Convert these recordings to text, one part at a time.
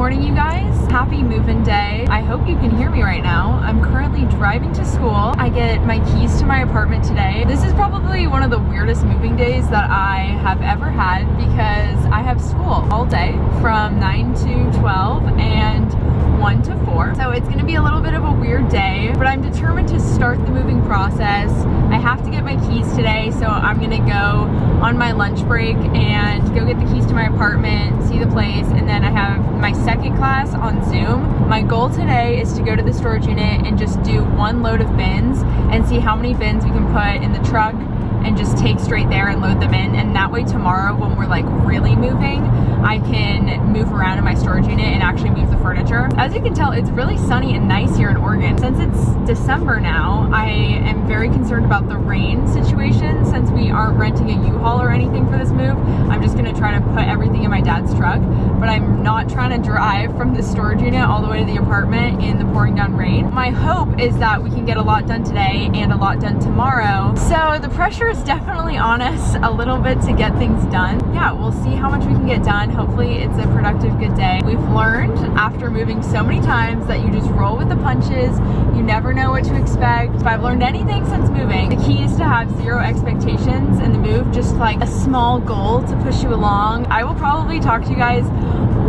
morning, you guys. Happy move-in day. I hope you can hear me right now. I'm currently driving to school. I get my keys to my apartment today. This is probably one of the weirdest moving days that I have ever had because I have school all day from 9 to 12 and 1 to 4. So it's gonna be a little bit of a weird day, but I'm determined to start the moving process. I have to get my keys today, so I'm gonna go on my lunch break and go get the keys to my apartment, see the place, and then I have my second class on Zoom. My goal today is to go to the storage unit and just do one load of bins and see how many bins we can put in the truck and just take straight there and load them in. And that way tomorrow when we're like really moving, I can move around in my storage unit and actually move the furniture. As you can tell, it's really sunny and nice here in Oregon. Since it's December now, I am very concerned about the rain situation. Since we aren't renting a U-Haul or anything for this move, I'm just gonna try to put everything in my dad's truck, but I'm not trying to drive from the storage unit all the way to the apartment in the pouring down rain. My hope is that we can get a lot done today and a lot done tomorrow. So the pressure is definitely on us a little bit to get things done. Yeah, we'll see how much we can get done. Hopefully it's a productive, good day. We've learned after moving so many times that you just roll with the punches. You never know what to expect. If I've learned anything since moving, the key is to have zero expectations in the move, just like a small goal to push you along. I will probably talk to you guys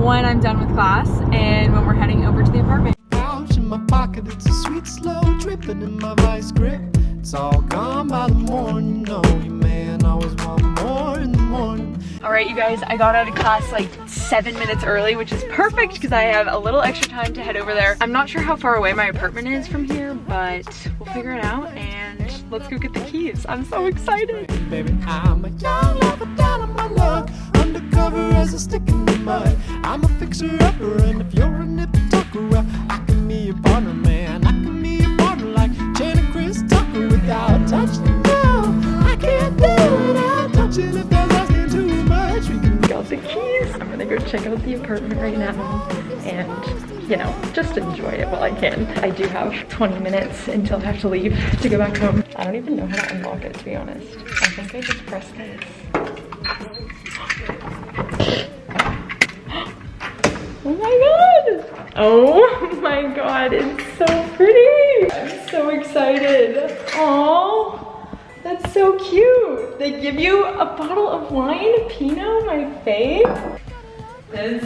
when I'm done with class and when we're heading over to the apartment. Ouch in my pocket, it's a sweet slow dripping in my vice grip. It's all gone by the morning, you know you man always want more in the morning. All right, you guys, I got out of class like 7 minutes early, which is perfect because I have a little extra time to head over there. I'm not sure how far away my apartment is from here, but we'll figure it out and let's go get the keys. I'm so excited. Baby, I'm a young lover down on my luck, undercover as a stick in the mud. I'm a fixer-upper, and if you're a nip tucker, I can be your partner, man. I can be your partner like Jen and Chris Tucker without touching. No, I can't do it without touching. If that's asking too much, we can Got the keys. I'm gonna go check out the apartment right now and, you know, just enjoy it while I can. I do have 20 minutes until I have to leave to go back home. I don't even know how to unlock it, to be honest. I think I just press this. Oh my god! Oh my god, it's so pretty! I'm so excited. Aww. That's so cute. They give you a bottle of wine, Pinot, my fave. This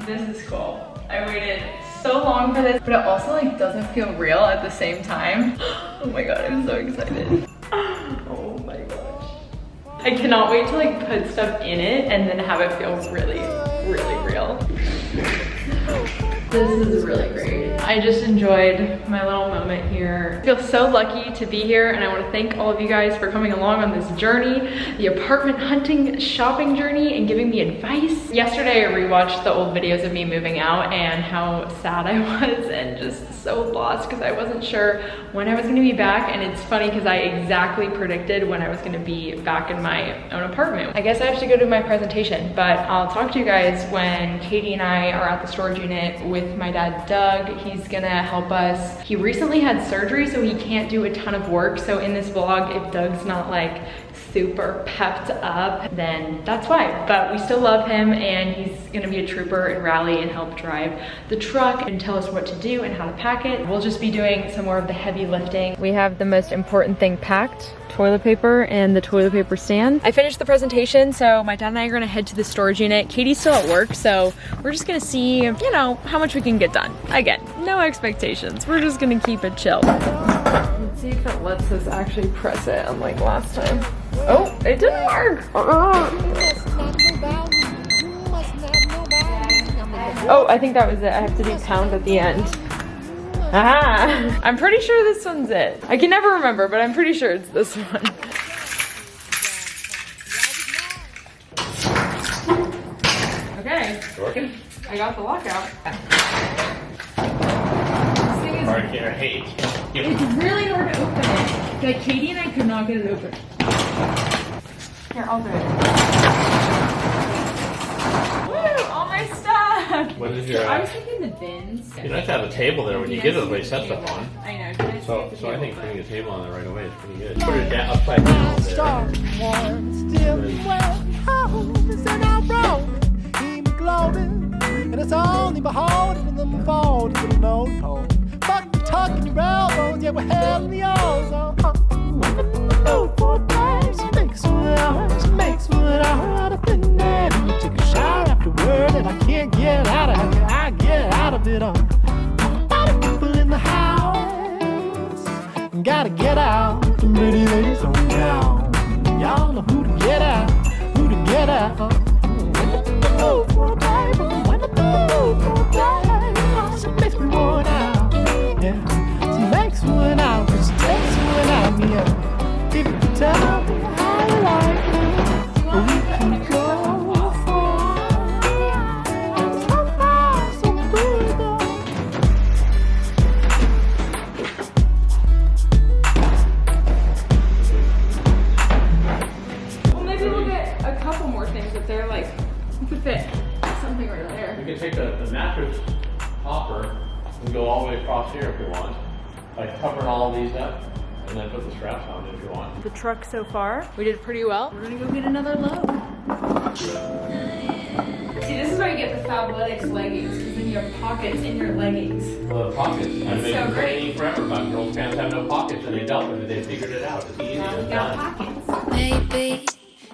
is cool. I waited so long for this, but it also like doesn't feel real at the same time. Oh my god, I'm so excited. Oh my gosh. I cannot wait to like put stuff in it and then have it feel really, really real. This is really great. I just enjoyed my little moment here. I feel so lucky to be here and I want to thank all of you guys for coming along on this journey, the apartment hunting shopping journey, and giving me advice. Yesterday I rewatched the old videos of me moving out and how sad I was and just so lost because I wasn't sure when I was going to be back, and it's funny because I exactly predicted when I was going to be back in my own apartment. I guess I have to go to my presentation, but I'll talk to you guys when Katie and I are at the storage unit with my dad Doug. He's gonna help us. He recently had surgery, so he can't do a ton of work. So in this vlog, if Doug's not like super pepped up, then that's why. But we still love him and he's gonna be a trooper and rally and help drive the truck and tell us what to do and how to pack it. We'll just be doing some more of the heavy lifting. We have the most important thing packed: toilet paper and the toilet paper stand. I finished the presentation, so my dad and I are gonna head to the storage unit. Katie's still at work, so we're just gonna see, you know, how much we can get done. Again, no expectations. We're just gonna keep it chill. Let's see if it lets us actually press it unlike last time. Oh, it didn't work. Oh, I think that was it. I have to do pound at the end. Ah, I'm pretty sure this one's it. I can never remember, but I'm pretty sure it's this one. Okay. Working? I got the lockout. Hard to hate. It's really hard to open it. Like Katie and I could not get it open. Here, I'll do it. Woo! All my stuff! What is your... I was thinking the bins. You nice to have a table there when you get to the place to set stuff on. I know. So I think putting a table on there right away is pretty good. Put it down upside down there. and it's all behold, with them fold to the nose hole. Fuck the tuck in your elbows, yeah, we're hell in the ozone. No for days, makes what I've been there. You take a shower afterward, and I can't get out of it. I get out of it all. Lot of people in the house, gotta get out. The pretty ladies on down. Y'all know who to get out, who to get out. When the move for a day, when the move for a day, she makes me worn out. Yeah, she makes me worn out, but she takes me worn out. Yeah. If you can tell me how you like it, we can go far. So far, so good. Well, maybe we'll get a couple more things if they're like, we could fit something right there. We can take the mattress topper and go all the way across here if we want. Like covering all of these up. And then put the straps on if you want. The truck so far, we did pretty well. We're gonna go get another load. See, this is why you get the Fabletics leggings, because then you have pockets in your leggings. Well, the pockets. I've been so complaining forever about girls' pants have no pockets, and they dealt with it. They figured it out. It's easy. Now we It's got done. pockets. Baby,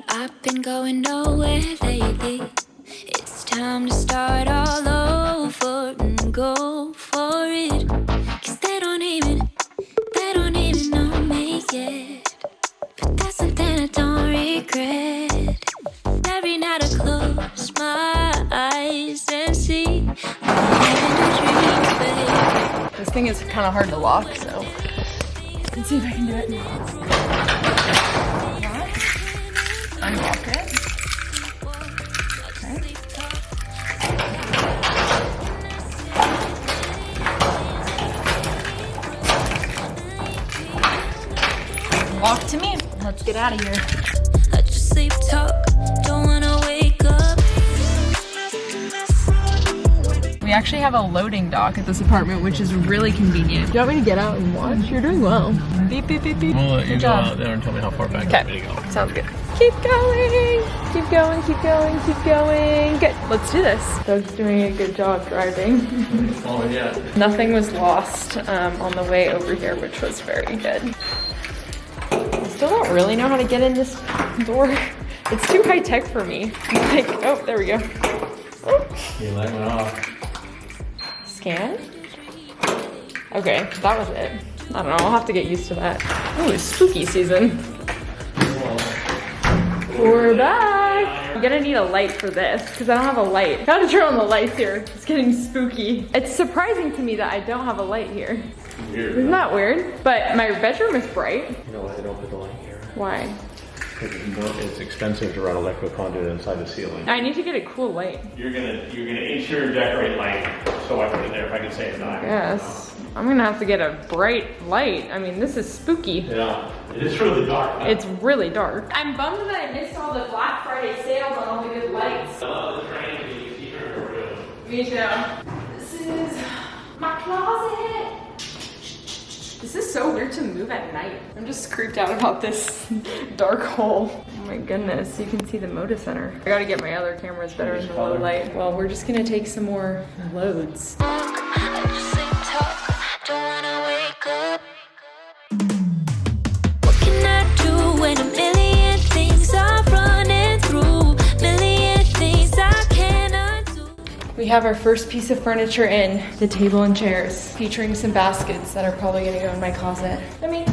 I've been going nowhere lately. It's time to start all over and go for it. 'Cause they don't even know me yet. But that's something I don't regret. Every night I close my eyes and see I'm living a dream, babe. This thing is kind of hard to lock, so let's see if I can do it. Unlock it. Okay. Lock to me. Let's get out of here. Let your sleep talk, don't wanna wake up. We actually have a loading dock at this apartment, which is really convenient. Do you want me to get out and watch? You're doing well. Beep, beep, beep, beep. We'll let you Good go job. out there and tell me how far back you want me to go. Sounds good. Keep going. Keep going, keep going, keep going. Good. Let's do this. Doug's doing a good job driving. Oh, yeah. Nothing was lost on the way over here, which was very good. I still don't really know how to get in this door. It's too high tech for me. Like, oh, there we go. Oh. You let me off. Scan? Okay, that was it. I don't know, I'll have to get used to that. Ooh, it's spooky season. We're back. I'm gonna need a light for this because I don't have a light. Gotta turn on the lights here. It's getting spooky. It's surprising to me that I don't have a light here. Weird. Isn't that weird? But my bedroom is bright. You know why they don't put the light here? Why? Because it's expensive to run electrical conduit inside the ceiling. I need to get a cool light. You're gonna interior decorate light so I put it there if I can say it not. Yes. I'm gonna have to get a bright light. I mean, this is spooky. Yeah, it is really dark. Huh? It's really dark. I'm bummed that I missed all the Black Friday sales on all the good lights. I love the train and you can see her. Me too. This is my closet. This is so weird to move at night. I'm just creeped out about this dark hole. Oh my goodness, you can see the Moda Center. I gotta get my other cameras better in the low light. Well, we're just gonna take some more loads. Let your sleep talk, don't wanna wake up. What can I do when a million things are running through? Million things I cannot do. We have our first piece of furniture in, the table and chairs, featuring some baskets that are probably gonna go in my closet. I mean,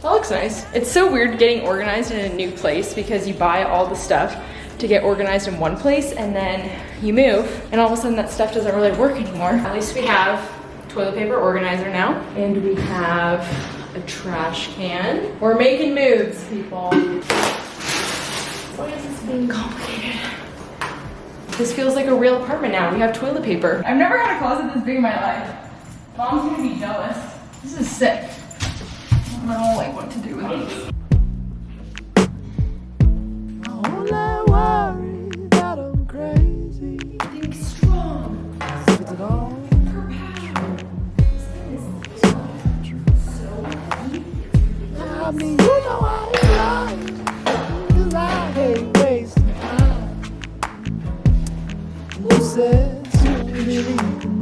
that looks nice. It's so weird getting organized in a new place because you buy all the stuff to get organized in one place and then you move and all of a sudden that stuff doesn't really work anymore. At least we have toilet paper organizer now and we have a trash can. We're making moves, people. Why is this being complicated? This feels like a real apartment now. We have toilet paper. I've never had a closet this big in my life. Mom's gonna be jealous. This is sick. I don't know like what to do with these. Only worry that I'm crazy. Think strong. Is it all I mean, you know I ain't lying, 'cause I hate wasting time. Who said sooner than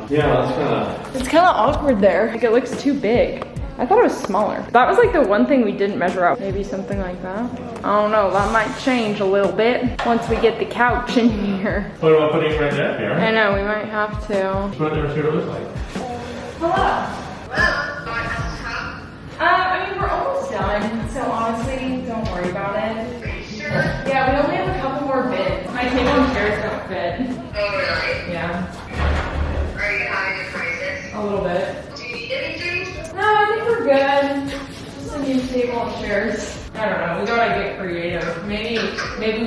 Yeah, that's kind of... It's kind of awkward there. Like, it looks too big. I thought it was smaller. That was like the one thing we didn't measure out. Maybe something like that. I don't know, that might change a little bit once we get the couch in here. What about putting it right there, Kiara? I know, we might have to. Put it there and see what it looks like. Hello. I mean, we're almost done, so honestly, don't worry about it. Are you sure? Yeah, we only have a couple more bits. My table and chairs don't fit. Oh, really? Yeah, Are you having a crisis? a little bit. Do you need anything? No, I think we're good. Just a new table and chairs. I don't know, we gotta get creative. Maybe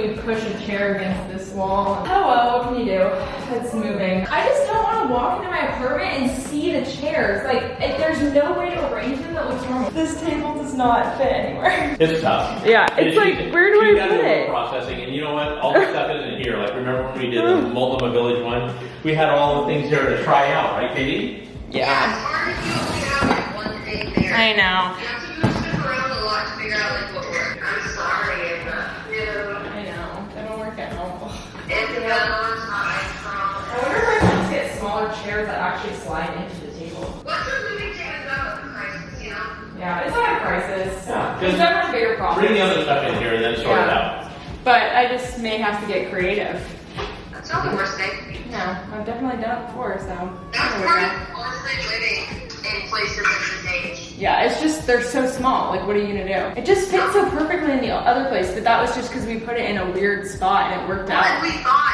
we push a chair against this wall. Oh well, what can you do? It's moving. I just don't want to walk into my apartment and see the chairs. Like, there's no way to arrange them that looks normal. This table does not fit anywhere. It's tough. Yeah, it's like, where do I put it? Processing, and you know what? All this stuff isn't here. Like, remember when we did the Multnomah Village one? We had all the things here to try out, right, Katie? Yeah. It's hard to only have like one thing there. I know. You have to move stuff around a lot to figure out like what works. I'm sorry if I know. They don't work at home. if the other one's not my I problem. wonder if I can just get smaller chairs that actually slide into the table. What's a moving thing about the crisis, you know? Yeah, it's not a crisis. Yeah, There's definitely bigger problems. Bring the other stuff in here and then sort it out. But I just may have to get creative. That's not the worst thing. No, I've definitely done it before, so. That's there we part go. of honestly living in places of this age. Yeah, it's just, they're so small. Like, what are you gonna do? It just fits so perfectly in the other place, but that was just because we put it in a weird spot and it worked But out. we bought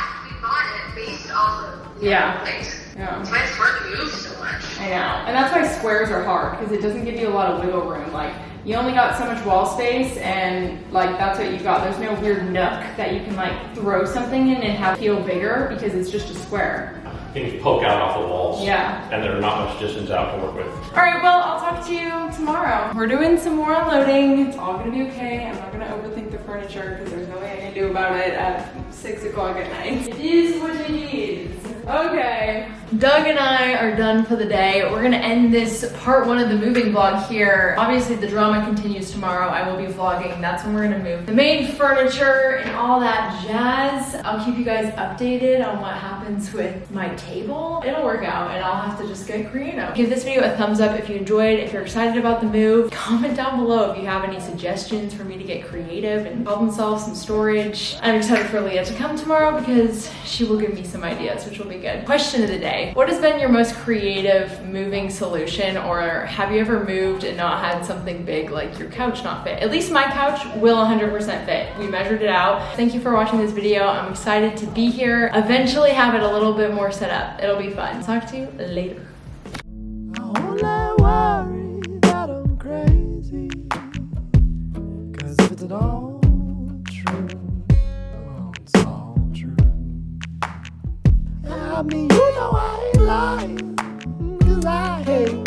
it based off of the Yeah. other place. Yeah. That's why it's hard to move so much. I know. And that's why squares are hard, because it doesn't give you a lot of wiggle room. Like, you only got so much wall space, and like, that's what you got. There's no weird nook that you can like throw something in and have feel bigger, because it's just a square. Things poke out off the walls. Yeah. And there's not much distance out to work with. All right, well, I'll talk to you tomorrow. We're doing some more unloading. It's all gonna be okay. I'm not gonna overthink the furniture because there's nothing I can do about it at 6 o'clock at night. It is what it is. Okay. Doug and I are done for the day. We're gonna end this part 1 of the moving vlog here. Obviously the drama continues tomorrow. I will be vlogging. That's when we're gonna move the main furniture and all that jazz. I'll keep you guys updated on what happens with my table. It'll work out and I'll have to just get creative. Give this video a thumbs up if you enjoyed. If you're excited about the move, comment down below if you have any suggestions for me to get creative and problem solve some storage. I'm excited for Leah to come tomorrow because she will give me some ideas, which will be good. Question of the day. What has been your most creative moving solution, or have you ever moved and not had something big like your couch not fit? At least my couch will 100% fit. We measured it out. Thank you for watching this video. I'm excited to be here. Eventually have it a little bit more set up. It'll be fun. Talk to you later. I only worry that I'm crazy. 'Cause if it's all true, well, it's all true. I mean, you know I ain't lying. 'Cause I hate